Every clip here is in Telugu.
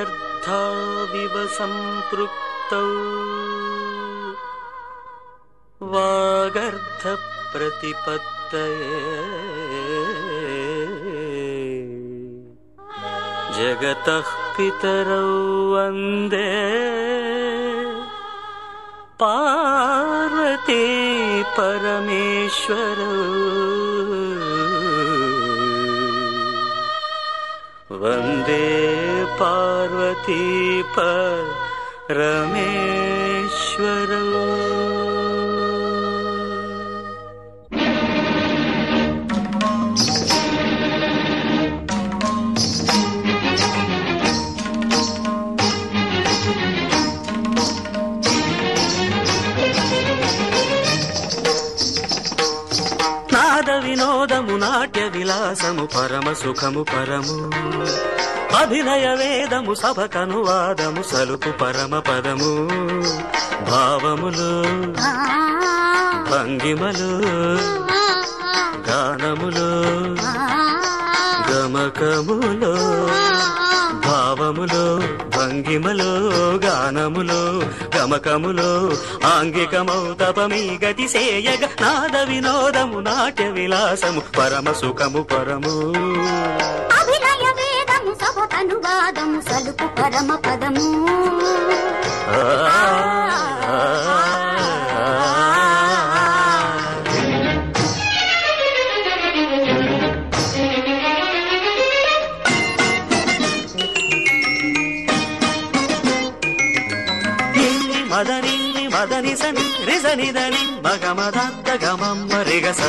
వాగర్ధావివ సంపృక్తౌ వాగర్ధ ప్రతిపత్తయే జగతః పితరౌ వందే పార్వతీ పరమేశ్వరౌ వందే పార్వతీ పరమేశ్వరౌ. నాద వినోదము నాట్య విలాసము పరమ సుఖము పరము అభినయ వేదము సభకనువాదము సలుపు పరమ పదము భావములు భంగిమలు గానములు గమకములు భావములు భంగిమలు గానములు గమకములు ఆంగికమౌ తపమీ గతి సేయగ నాద వినోదము నాట్య విలాసము పరమ సుఖము పరము అభినయ వేదము సభకనువాదము సలుపు పరమ పదము. మదని మదని సని రిజని దని మగమదత్త గమమ్మ రిగస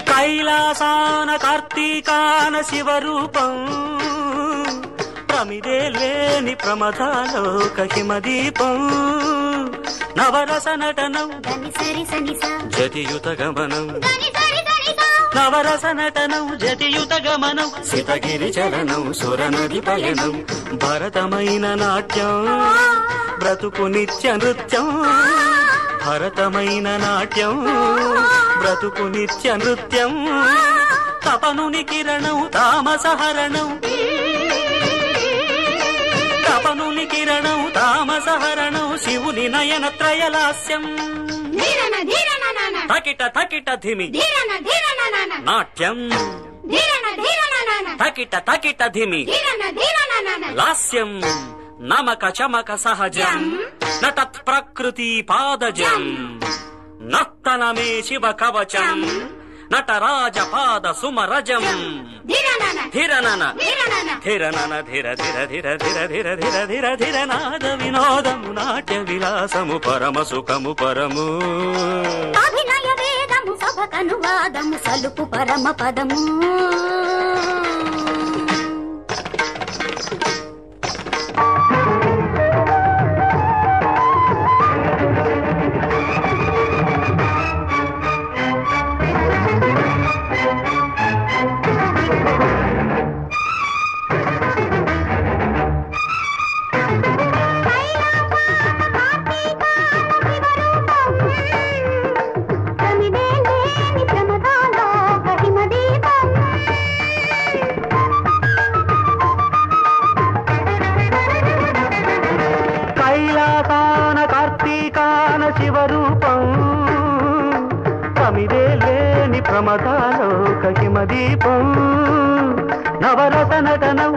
కైలాసాన కార్తీకాన శివరూపం ప్రమిదే లేని ప్రమదాలోక హిమదీపం నవరస నటనం జతియుత గమనం నవరస నటనం జతియుత గమనం సితగిరి చలనం సురనది పయనం భరతమైన నాట్యం బ్రతుకు నిత్య నృత్యం భరతమైన నాట్యం బ్రతుకు నిత్య నృత్యం తపనుని కిరణం తామసహరణం తపనుని కిరణం తామసహరణం శివుని నయన త్రయలాస్యం తకిట తకిట ధిమి నాట్యం తకిట తకిట ధిమి లాస్యం నమక చమక సహజం నతత్ ప్రకృతి పాదజం నర్తనమే శివ కవచం నటరాజ పాద సుమరజం ధిరనన ధిరనన ధిర ధిర ధిర ధిర ధిర ధిర ధిర ధిర నాద వినోదము నాట్య విలాసము పరమ సుఖము పరము అభినయ వేదము సభకనువాదము సలుపు పరమ పదము. శివరూపం ప్రమిదే లేని ప్రమదాలోక హిమదీపం నవరస నటనం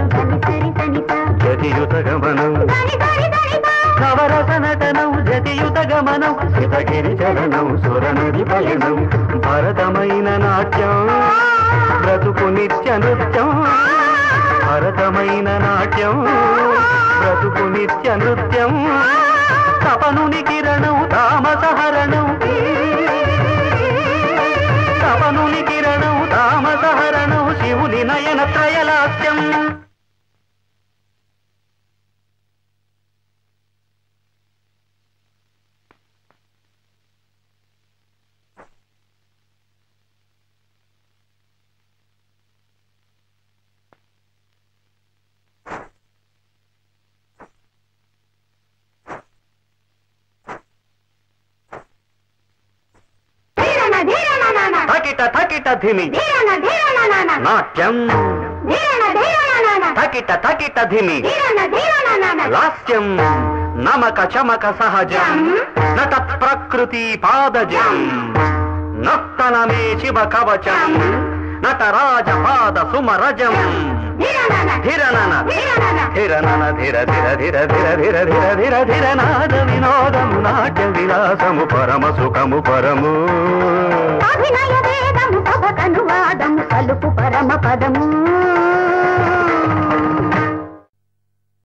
జతియుత గమనం నవరస నటనం జతియుత గమనం సితగిరి చలనం సురనది పయనం భరతమైన నాట్యం బ్రతుకు నిత్య నృత్యం భరతమైన నాట్యం బ్రతుకు నిత్య నృత్యం తపనుని కిరణం తామసహరణం తకిట తకిట ధిమి ధీరన ధీరన నాట్యం ధీరన ధీరన తకిట తకిట ధిమి ధీరన ధీరన లాస్యం నమక చమక సహజం నట ప్రకృతి పాదజం నర్తనమే శివ కవచం నటరాజ పాద సుమరజం ధిరనన ధిరనన ధిర ధిర ధిర ధిర ధిర ధిర ధిర ధిర నాద వినోదము నాట్య విలాసము పరమ సుఖము పరము అభినయ వేదము సభకనువాదము సలుపు పరమ పదము